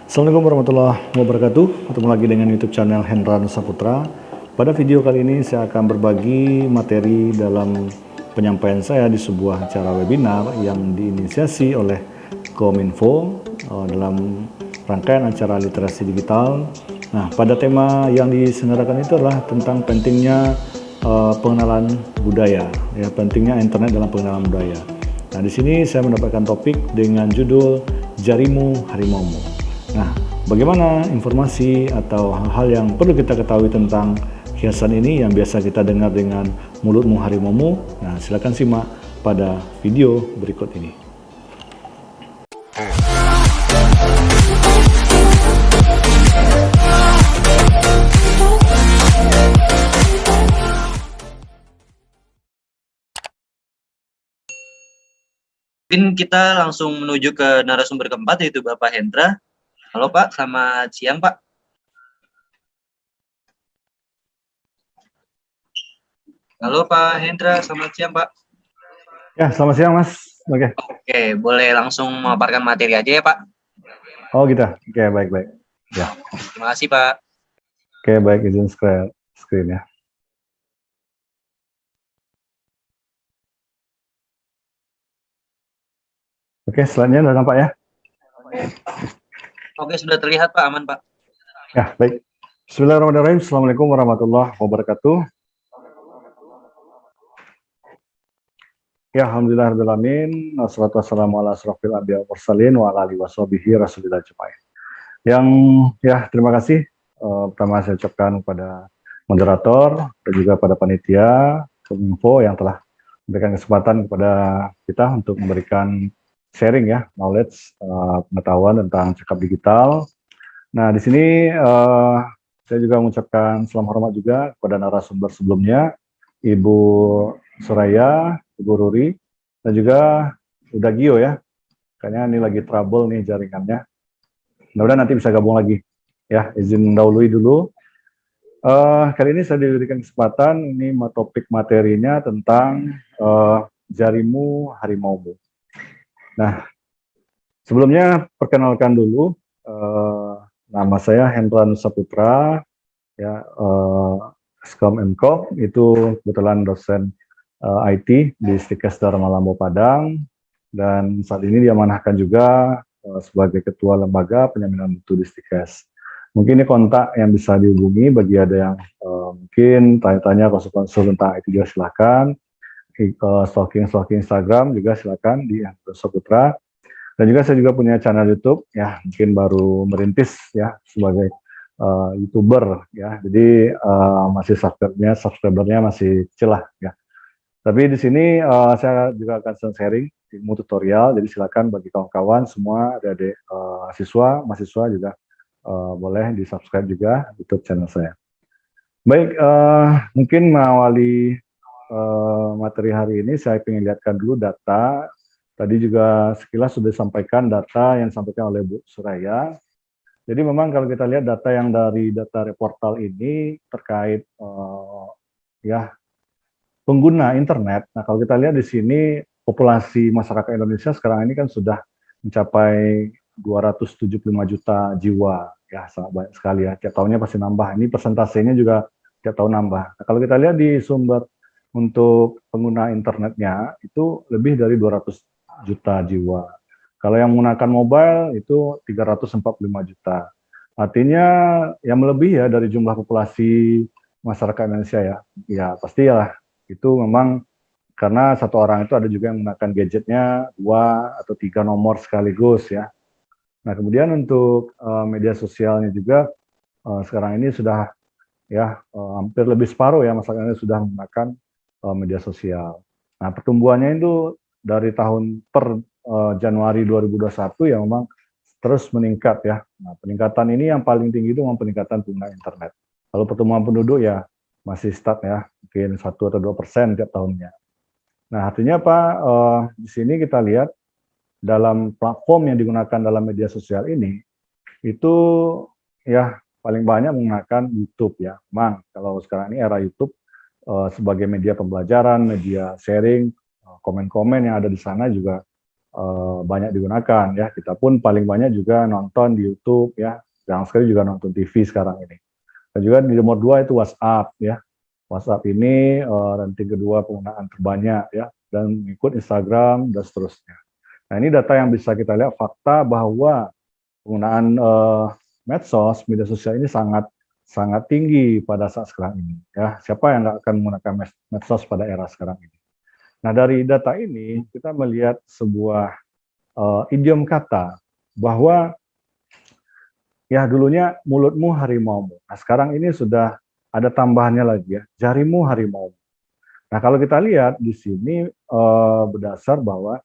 Assalamualaikum warahmatullahi wabarakatuh. Ketemu lagi dengan YouTube channel Hendra Nusa Putra. Pada video kali ini saya akan berbagi materi dalam penyampaian saya di sebuah acara webinar yang diinisiasi oleh Kominfo dalam rangkaian acara literasi digital. Nah, pada tema yang diselenggarakan itu adalah tentang pentingnya pengenalan budaya, ya, pentingnya internet dalam pengenalan budaya. Nah, di sini saya mendapatkan topik dengan judul Jarimu Harimaumu. Nah, bagaimana informasi atau hal-hal yang perlu kita ketahui tentang hiasan ini yang biasa kita dengar dengan mulutmu harimaumu? Nah, silakan simak pada video berikut ini. Mungkin kita langsung menuju ke narasumber keempat, yaitu Bapak Hendra. Halo Pak, selamat siang Pak. Halo Pak Hendra, selamat siang Pak. Ya, selamat siang Mas. Oke, boleh langsung memaparkan materi aja ya Pak? Oh gitu, oke, baik-baik. Ya. Terima kasih Pak. Oke, baik, izin screen ya. Oke, selanjutnya sudah nampak ya? Oke, sudah terlihat Pak, aman Pak. Ya, baik. Bismillahirrahmanirrahim. Assalamualaikum warahmatullahi wabarakatuh. Ya, alhamdulillahirrahmanirrahim. Wassalatu wassalamu ala asrofil anbiya wal mursalin wa ala alihi washabihi rasulillah ajmain. Yang ya, terima kasih pertama saya ucapkan kepada moderator dan juga pada panitia Kominfo yang telah memberikan kesempatan kepada kita untuk memberikan sharing ya, knowledge, pengetahuan tentang cakap digital. Nah, di sini saya juga mengucapkan salam hormat juga kepada narasumber sebelumnya, Ibu Suraya, Ibu Ruri, dan juga udah Gio ya. Kayaknya ini lagi trouble nih jaringannya. Mudah-mudahan nanti bisa gabung lagi. Ya, izin mendahului dulu. Kali ini saya diberikan kesempatan, ini topik materinya tentang jarimu harimaumu. Nah, sebelumnya perkenalkan dulu, nama saya Hendra Nusa Putra, ya, Skom Mkop, itu kebetulan dosen IT di Stikes Dharma Lambo Padang, dan saat ini diamanahkan juga sebagai Ketua Lembaga Penjaminan Mutu di Stikes. Mungkin ini kontak yang bisa dihubungi bagi ada yang mungkin tanya-tanya konsul-konsul tentang IT juga silakan. Stalking Instagram juga silakan di Nusa Putra. Dan juga saya juga punya channel YouTube ya, mungkin baru merintis ya sebagai YouTuber ya. Jadi masih subscribernya masih celah ya. Tapi di sini saya juga akan sharing ilmu tutorial. Jadi silakan bagi kawan-kawan semua adik-adik mahasiswa juga boleh di subscribe juga YouTube channel saya. Baik, mungkin mengawali materi hari ini saya ingin lihatkan dulu data. Tadi juga sekilas sudah disampaikan data yang disampaikan oleh Bu Suraya. Jadi memang kalau kita lihat data yang dari data reportal ini terkait ya pengguna internet. Nah, kalau kita lihat di sini populasi masyarakat Indonesia sekarang ini kan sudah mencapai 275 juta jiwa. Ya, sangat banyak sekali ya. Tiap tahunnya pasti nambah. Ini persentasenya juga tiap tahun nambah. Nah, kalau kita lihat di sumber untuk pengguna internetnya itu lebih dari 200 juta jiwa. Kalau yang menggunakan mobile itu 345 juta. Artinya yang melebihi ya dari jumlah populasi masyarakat Indonesia ya. Ya pasti ya itu memang karena satu orang itu ada juga yang menggunakan gadgetnya 2 atau 3 nomor sekaligus ya. Nah, kemudian untuk media sosialnya juga sekarang ini sudah ya hampir lebih separuh ya masyarakatnya sudah menggunakan media sosial. Nah, pertumbuhannya itu dari tahun per Januari 2021 yang memang terus meningkat ya. Nah, peningkatan ini yang paling tinggi itu memang peningkatan pengguna internet. Kalau pertumbuhan penduduk ya masih start ya, mungkin 1 atau 2% tiap tahunnya. Nah, artinya apa? Di sini kita lihat dalam platform yang digunakan dalam media sosial ini, itu ya paling banyak menggunakan YouTube ya. Memang kalau sekarang ini era YouTube sebagai media pembelajaran, media sharing, komen-komen yang ada di sana juga banyak digunakan ya. Kita pun paling banyak juga nonton di YouTube ya. Jarang sekali juga nonton TV sekarang ini. Dan juga di nomor 2 itu WhatsApp ya. WhatsApp ini ranking kedua penggunaan terbanyak ya, dan mengikut Instagram dan seterusnya. Nah, ini data yang bisa kita lihat fakta bahwa penggunaan medsos, media sosial ini sangat sangat tinggi pada saat sekarang ini ya. Siapa yang nggak akan menggunakan medsos pada era sekarang ini? Nah, dari data ini kita melihat sebuah idiom kata bahwa ya dulunya mulutmu harimaumu. Nah, sekarang ini sudah ada tambahannya lagi ya, jarimu harimau. Nah, kalau kita lihat di sini berdasar bahwa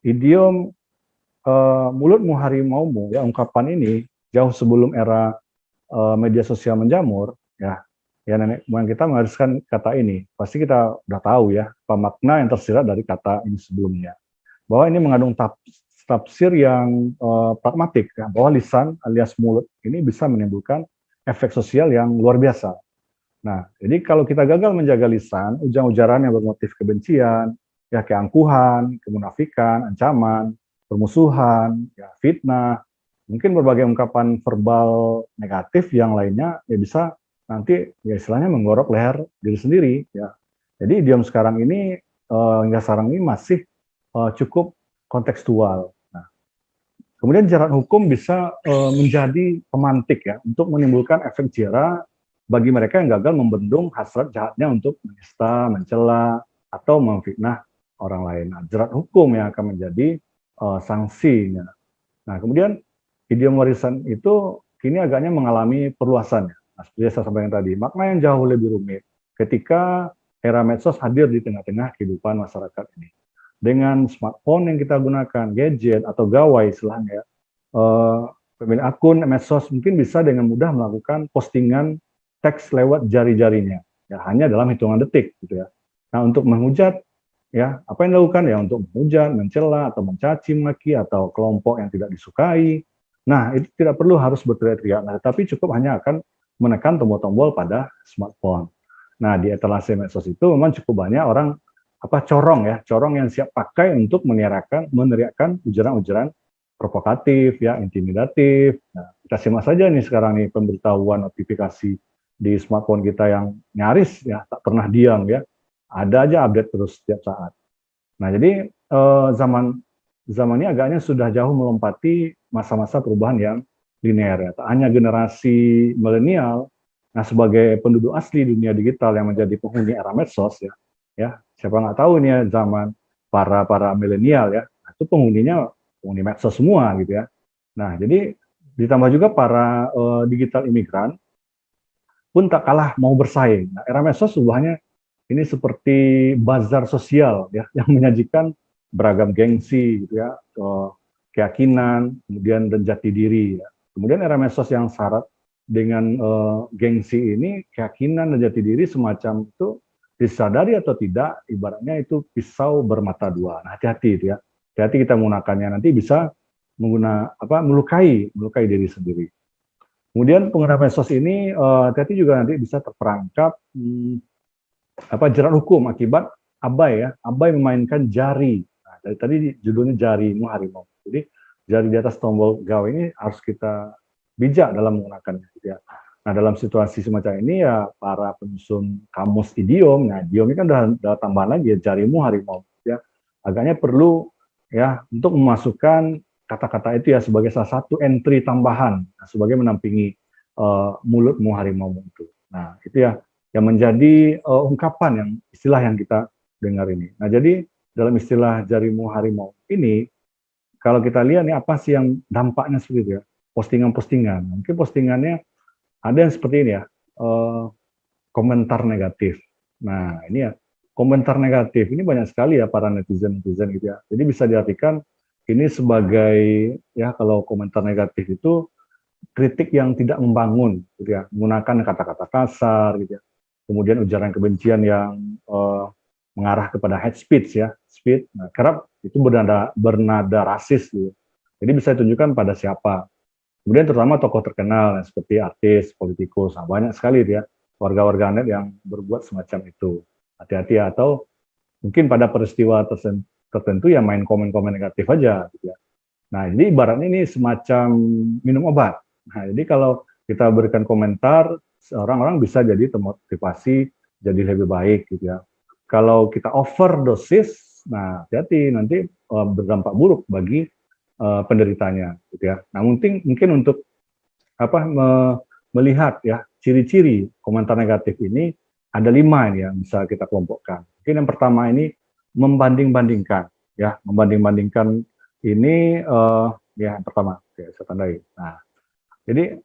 idiom mulutmu harimaumu ya, ungkapan ini jauh sebelum era media sosial menjamur ya. Ya, nenek moyang kita mengharuskan kata ini. Pasti kita udah tahu ya apa makna yang tersirat dari kata ini sebelumnya. Bahwa ini mengandung tafsir yang pragmatik ya, bahwa lisan alias mulut ini bisa menimbulkan efek sosial yang luar biasa. Nah, jadi kalau kita gagal menjaga lisan, ujar-ujaran yang bermotif kebencian, ya keangkuhan, kemunafikan, ancaman, permusuhan, ya fitnah, mungkin berbagai ungkapan verbal negatif yang lainnya ya bisa nanti ya istilahnya menggorok leher diri sendiri ya. Jadi idiom sekarang ini hingga sekarang ini masih cukup kontekstual. Nah, kemudian jerat hukum bisa menjadi pemantik ya untuk menimbulkan efek jera bagi mereka yang gagal membendung hasrat jahatnya untuk menista, mencela, atau memfitnah orang lain. Nah, jerat hukum yang akan menjadi sanksinya. Nah, kemudian idiom warisan itu kini agaknya mengalami perluasan. Nah, seperti saya sampaikan tadi, makna yang jauh lebih rumit ketika era medsos hadir di tengah-tengah kehidupan masyarakat ini. Dengan smartphone yang kita gunakan, gadget atau gawai istilahnya, pemilik akun medsos mungkin bisa dengan mudah melakukan postingan teks lewat jari-jarinya, ya hanya dalam hitungan detik, gitu ya. Nah, untuk menghujat, ya apa yang dilakukan ya untuk menghujat, mencela atau mencaci maki atau kelompok yang tidak disukai. Nah, itu tidak perlu harus berteriak-teriak, nah, tapi cukup hanya akan menekan tombol-tombol pada smartphone. Nah, di etalase medsos itu memang cukup banyak orang corong yang siap pakai untuk meneriakkan ujaran-ujaran provokatif, ya intimidatif. Nah, kita simak saja nih sekarang nih pemberitahuan notifikasi di smartphone kita yang nyaris ya tak pernah diam ya, ada aja update terus setiap saat. Nah, jadi zaman ini agaknya sudah jauh melompati masa-masa perubahan yang linear ya. Tak hanya generasi milenial, nah sebagai penduduk asli dunia digital yang menjadi penghuni era medsos ya siapa nggak tahu nih ya zaman para milenial ya, nah, itu penghuni medsos semua gitu ya. Nah, jadi ditambah juga para digital imigran pun tak kalah mau bersaing. Nah, era medsos sebenarnya ini seperti bazar sosial ya yang menyajikan beragam gengsi gitu ya, keyakinan, kemudian dan jati diri ya. Kemudian era medsos yang syarat dengan gengsi ini, keyakinan dan jati diri semacam itu disadari atau tidak, ibaratnya itu pisau bermata dua. Nah, hati-hati itu ya. Hati-hati kita menggunakannya, nanti bisa melukai diri sendiri. Kemudian pengguna medsos ini hati-hati juga nanti bisa terperangkap jerat hukum akibat abai memainkan jari. Nah, dari tadi judulnya jarimu harimau. Jadi jari di atas tombol gawai ini harus kita bijak dalam menggunakannya. Gitu ya. Nah, dalam situasi semacam ini ya para penyusun kamus idiom, nah idiom ini kan udah tambahan lagi ya jarimu harimau. Ya, agaknya perlu ya untuk memasukkan kata-kata itu ya sebagai salah satu entry tambahan sebagai menampingi mulutmu harimau itu. Nah, itu ya yang menjadi ungkapan yang istilah yang kita dengar ini. Nah, jadi dalam istilah jarimu harimau ini kalau kita lihat nih apa sih yang dampaknya seperti itu ya. Postingan-postingan. Mungkin postingannya ada yang seperti ini ya. Komentar negatif. Nah, ini ya komentar negatif ini banyak sekali ya para netizen gitu ya. Jadi bisa diartikan ini sebagai ya kalau komentar negatif itu kritik yang tidak membangun gitu ya, menggunakan kata-kata kasar gitu ya. Kemudian ujaran kebencian yang mengarah kepada hate speech ya, nah, kerap itu bernada rasis gitu. Jadi bisa ditunjukkan pada siapa. Kemudian terutama tokoh terkenal seperti artis, politikus, nah, banyak sekali ya warga-warga net yang berbuat semacam itu. Hati-hati ya, atau mungkin pada peristiwa tertentu ya main komen-komen negatif aja gitu ya. Nah, jadi ibaratnya ini semacam minum obat. Nah, jadi kalau kita berikan komentar, orang-orang bisa jadi termotivasi jadi lebih baik gitu ya. Kalau kita overdosis, nah hati-hati nanti berdampak buruk bagi penderitanya gitu ya. Nah, mungkin untuk melihat ya ciri-ciri komentar negatif ini ada 5 ini yang bisa kita kelompokkan. Mungkin yang pertama ini membanding-bandingkan ya, membanding-bandingkan ini ya yang pertama, oke, saya tandai. Nah, jadi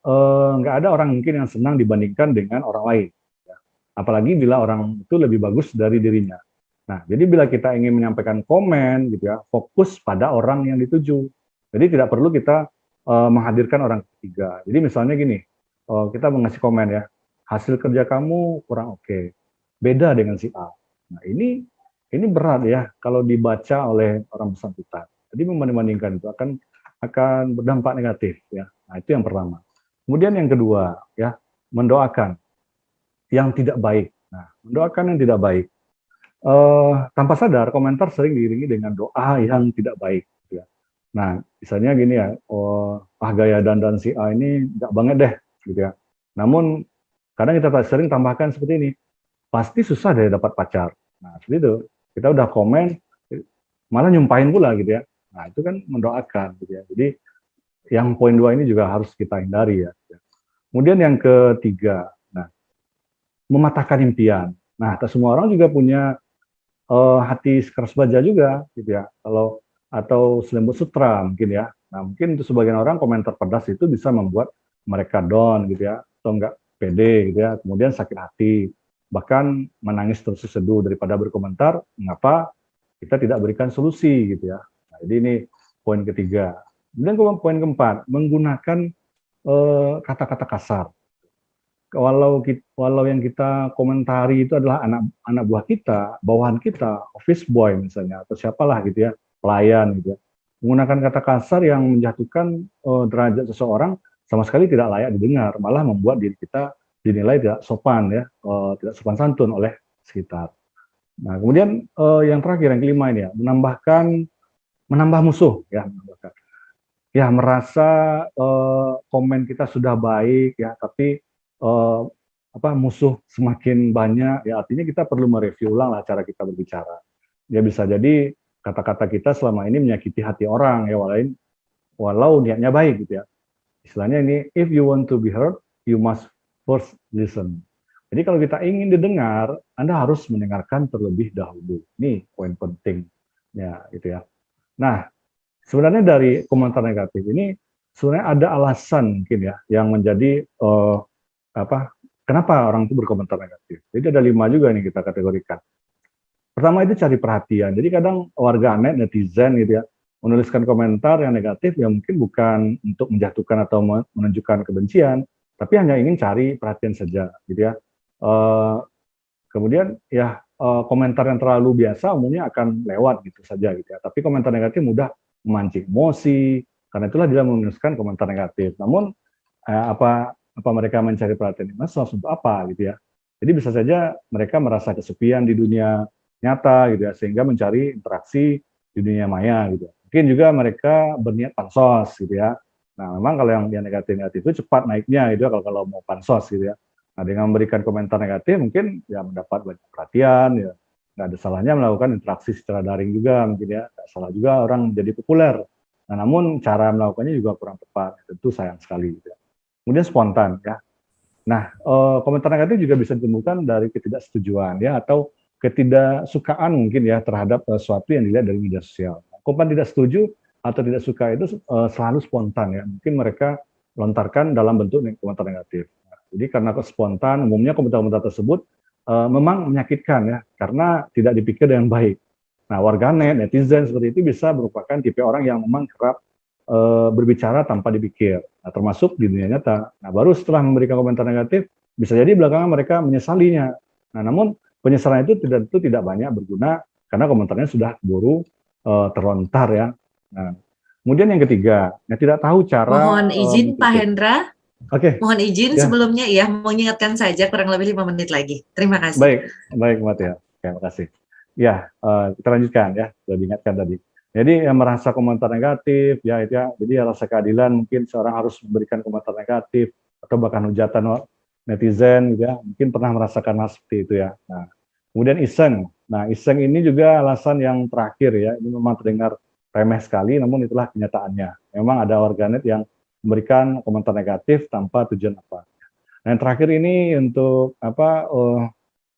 nggak ada orang mungkin yang senang dibandingkan dengan orang lain, ya. Apalagi bila orang itu lebih bagus dari dirinya. Nah, jadi bila kita ingin menyampaikan komen gitu ya, fokus pada orang yang dituju. Jadi tidak perlu kita menghadirkan orang ketiga. Jadi misalnya gini, kita mengasih komen ya, hasil kerja kamu kurang oke, beda dengan si A. Nah, ini berat ya kalau dibaca oleh orang bersangkutan. Jadi membanding-bandingkan itu akan berdampak negatif ya. Nah, itu yang pertama. Kemudian yang kedua ya, mendoakan yang tidak baik. Nah, mendoakan yang tidak baik. Tanpa sadar komentar sering diiringi dengan doa yang tidak baik ya. Nah, misalnya gini ya, gaya dandan si A ini enggak banget deh gitu ya. Namun kadang kita sering tambahkan seperti ini, pasti susah deh dapat pacar. Nah, seperti itu. Kita udah komen malah nyumpahin pula gitu ya. Nah, itu kan mendoakan gitu ya. Jadi yang poin 2 ini juga harus kita hindari ya. Kemudian yang ketiga, nah, mematahkan impian. Nah, tak semua orang juga punya hati keras baja juga gitu ya. Atau selembut sutra mungkin ya. Nah, mungkin untuk sebagian orang komentar pedas itu bisa membuat mereka down gitu ya, atau enggak pede gitu ya. Kemudian sakit hati, bahkan menangis terseduh daripada berkomentar, mengapa kita tidak berikan solusi gitu ya. Nah, jadi ini poin ketiga. Kemudian poin keempat, menggunakan kata-kata kasar. Walau yang kita komentari itu adalah anak buah kita, bawahan kita, office boy misalnya, atau siapalah gitu ya, pelayan gitu ya. Menggunakan kata kasar yang menjatuhkan derajat seseorang sama sekali tidak layak didengar, malah membuat diri kita dinilai tidak sopan ya, tidak sopan santun oleh sekitar. Nah, kemudian yang terakhir, yang kelima ini ya, menambah musuh ya, merasa komen kita sudah baik ya, tapi musuh semakin banyak ya, artinya kita perlu mereview ulang lah cara kita berbicara. Ya bisa jadi kata-kata kita selama ini menyakiti hati orang ya, walau niatnya baik gitu ya. Istilahnya ini, if you want to be heard, you must first listen. Jadi kalau kita ingin didengar, Anda harus mendengarkan terlebih dahulu. Ini poin penting ya, gitu ya. Nah, sebenarnya dari komentar negatif ini sebenarnya ada alasan mungkin ya yang menjadi kenapa orang itu berkomentar negatif. Jadi ada 5 juga nih kita kategorikan. Pertama itu cari perhatian. Jadi kadang warganet, netizen gitu ya, menuliskan komentar yang negatif yang mungkin bukan untuk menjatuhkan atau menunjukkan kebencian, tapi hanya ingin cari perhatian saja gitu ya. Kemudian ya komentar yang terlalu biasa umumnya akan lewat gitu saja gitu ya. Tapi komentar negatif mudah memancing emosi, karena itulah dia menuliskan komentar negatif. Namun apa mereka mencari perhatian ini untuk apa gitu ya. Jadi bisa saja mereka merasa kesepian di dunia nyata gitu ya, sehingga mencari interaksi di dunia maya gitu. Mungkin juga mereka berniat pansos gitu ya. Nah, memang kalau yang negatif itu cepat naiknya gitu ya, kalau mau pansos gitu ya. Nah, dengan memberikan komentar negatif mungkin ya mendapat banyak perhatian ya. Nggak ada salahnya melakukan interaksi secara daring juga mungkin ya. Nggak salah juga orang menjadi populer. Nah, namun cara melakukannya juga kurang tepat. Tentu sayang sekali gitu ya. Kemudian spontan ya. Nah, komentar negatif juga bisa ditemukan dari ketidaksetujuan ya, atau ketidaksukaan mungkin ya terhadap sesuatu yang dilihat dari media sosial. Komentar tidak setuju atau tidak suka itu selalu spontan ya. Mungkin mereka lontarkan dalam bentuk komentar negatif. Nah, jadi karena spontan, umumnya komentar-komentar tersebut memang menyakitkan ya, karena tidak dipikir dengan baik. Nah, warganet, netizen seperti itu bisa merupakan tipe orang yang memang kerap berbicara tanpa dipikir, nah, termasuk di dunia nyata. Nah, baru setelah memberikan komentar negatif, bisa jadi belakangan mereka menyesalinya. Nah, namun penyesalan itu tidak banyak berguna karena komentarnya sudah keburu terlontar ya. Nah, kemudian yang ketiga, yang tidak tahu cara. Mohon izin Pak Hendra. Oke. Mohon izin ya. Sebelumnya ya, mengingatkan saja kurang lebih 5 menit lagi. Terima kasih. Baik Mbak Tia. Terima kasih. Ya, kita lanjutkan ya, sudah diingatkan tadi. Jadi yang merasa komentar negatif, ya itu ya, jadi rasa keadilan mungkin seorang harus memberikan komentar negatif atau bahkan hujatan netizen, gitu ya, mungkin pernah merasakan hal seperti itu ya. Nah, kemudian iseng. Nah, iseng ini juga alasan yang terakhir ya, ini memang terdengar remeh sekali, namun itulah kenyataannya. Memang ada warganet yang memberikan komentar negatif tanpa tujuan apa. Nah, yang terakhir ini untuk apa?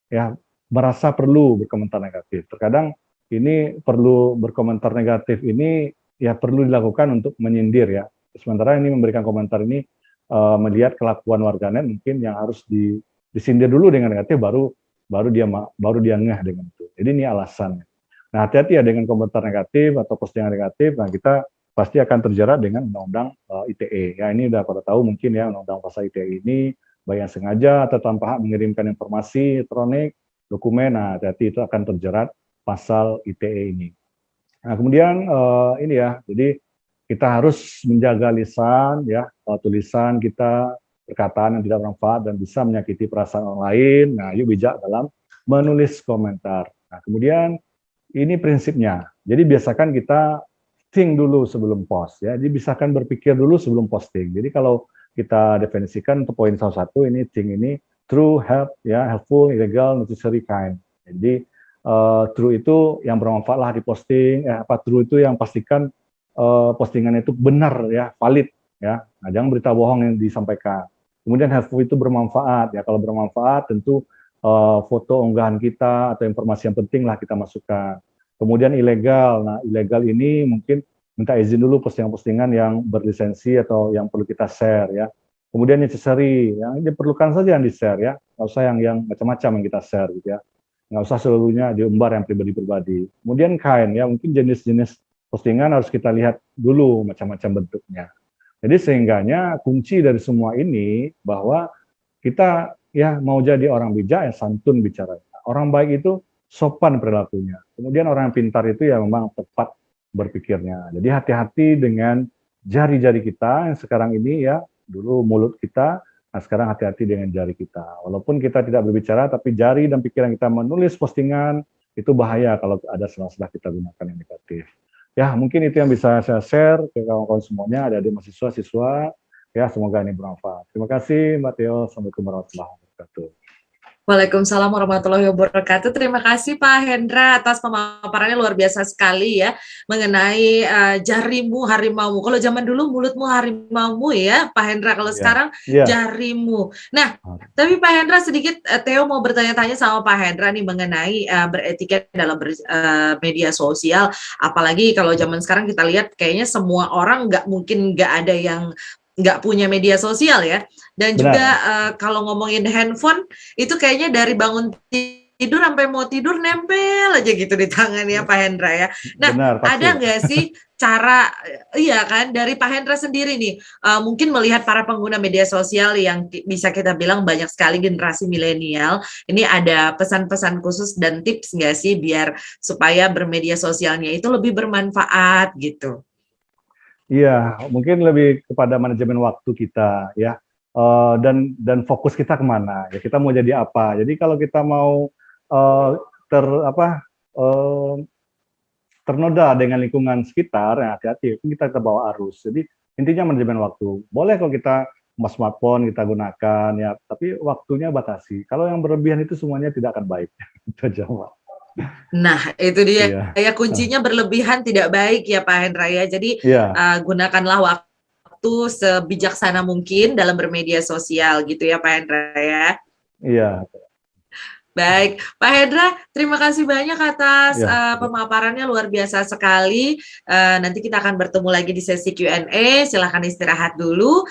Ya merasa perlu berkomentar negatif. Terkadang ini perlu berkomentar negatif ini ya perlu dilakukan untuk menyindir ya. Sementara ini memberikan komentar ini melihat kelakuan warganet mungkin yang harus disindir dulu dengan negatif baru dia ngeh dengan itu. Jadi ini alasannya. Nah, hati-hati ya dengan komentar negatif atau postingan negatif. Nah, kita pasti akan terjerat dengan undang-undang ITE. Ya, ini udah pada tahu mungkin ya undang-undang pasal ITE ini baik yang sengaja atau tanpa hak mengirimkan informasi elektronik, dokumen, nah hati-hati itu akan terjerat pasal ITE ini. Nah, kemudian ini ya, jadi kita harus menjaga lisan ya, tulisan kita, perkataan yang tidak bermanfaat dan bisa menyakiti perasaan orang lain. Nah, yuk bijak dalam menulis komentar. Nah, kemudian ini prinsipnya. Jadi biasakan kita think dulu sebelum post ya. Jadi biasakan berpikir dulu sebelum posting. Jadi kalau kita definisikan untuk poin salah satu ini think ini true, help ya, helpful, illegal, necessary, kind. Jadi true itu yang bermanfaat lah di posting, true itu yang pastikan postingan itu benar ya, valid ya. Nah, jangan berita bohong yang disampaikan. Kemudian helpful itu bermanfaat ya. Kalau bermanfaat tentu foto unggahan kita atau informasi yang penting lah kita masukkan. Kemudian ilegal. Nah, ilegal ini mungkin minta izin dulu postingan-postingan yang berlisensi atau yang perlu kita share ya. Kemudian necessary, yang diperlukan saja yang di-share ya. Nggak usah yang macam-macam yang kita share gitu ya. Nggak usah seluruhnya diumbar yang pribadi-pribadi. Kemudian kind ya, mungkin jenis-jenis postingan harus kita lihat dulu macam-macam bentuknya. Jadi sehingganya kunci dari semua ini bahwa kita ya mau jadi orang bijak ya santun bicaranya. Orang baik itu sopan perilakunya. Kemudian orang yang pintar itu ya memang tepat berpikirnya. Jadi hati-hati dengan jari-jari kita yang sekarang ini ya, dulu mulut kita, nah sekarang hati-hati dengan jari kita. Walaupun kita tidak berbicara, tapi jari dan pikiran kita menulis postingan, itu bahaya kalau ada salah-salah kita gunakan yang negatif. Ya mungkin itu yang bisa saya share ke kawan-kawan semuanya, ada di mahasiswa, siswa, ya semoga ini bermanfaat. Terima kasih Mbak Tio, Assalamualaikum warahmatullahi wabarakatuh. Waalaikumsalam warahmatullahi wabarakatuh. Terima kasih Pak Hendra atas pemaparannya luar biasa sekali ya mengenai jarimu harimaumu. Kalau zaman dulu mulutmu harimaumu ya Pak Hendra, kalau sekarang jarimu. Nah, tapi Pak Hendra sedikit Theo mau bertanya-tanya sama Pak Hendra nih mengenai beretika dalam media sosial. Apalagi kalau zaman sekarang kita lihat kayaknya semua orang nggak ada yang nggak punya media sosial ya. Dan juga kalau ngomongin handphone itu kayaknya dari bangun tidur sampai mau tidur nempel aja gitu di tangan ya Pak Hendra ya. Nah, ada nggak sih cara, iya kan, dari Pak Hendra sendiri nih, mungkin melihat para pengguna media sosial yang bisa kita bilang banyak sekali generasi milenial, ini ada pesan-pesan khusus dan tips nggak sih biar supaya bermedia sosialnya itu lebih bermanfaat gitu? Iya, mungkin lebih kepada manajemen waktu kita ya, dan fokus kita kemana ya, kita mau jadi apa. Jadi kalau kita mau ternoda dengan lingkungan sekitar, ya hati-hati, kita terbawa arus. Jadi intinya manajemen waktu. Boleh kalau kita smartphone kita gunakan ya, tapi waktunya batasi. Kalau yang berlebihan itu semuanya tidak akan baik. Itu aja, Pak. Nah, itu dia ya kuncinya berlebihan tidak baik ya Pak Hendra ya. Jadi gunakanlah waktu sebijaksana mungkin dalam bermedia sosial gitu ya Pak Hendra ya. Iya. Baik, Pak Hendra, terima kasih banyak atas pemaparannya luar biasa sekali. Nanti kita akan bertemu lagi di sesi Q&A. Silahkan istirahat dulu.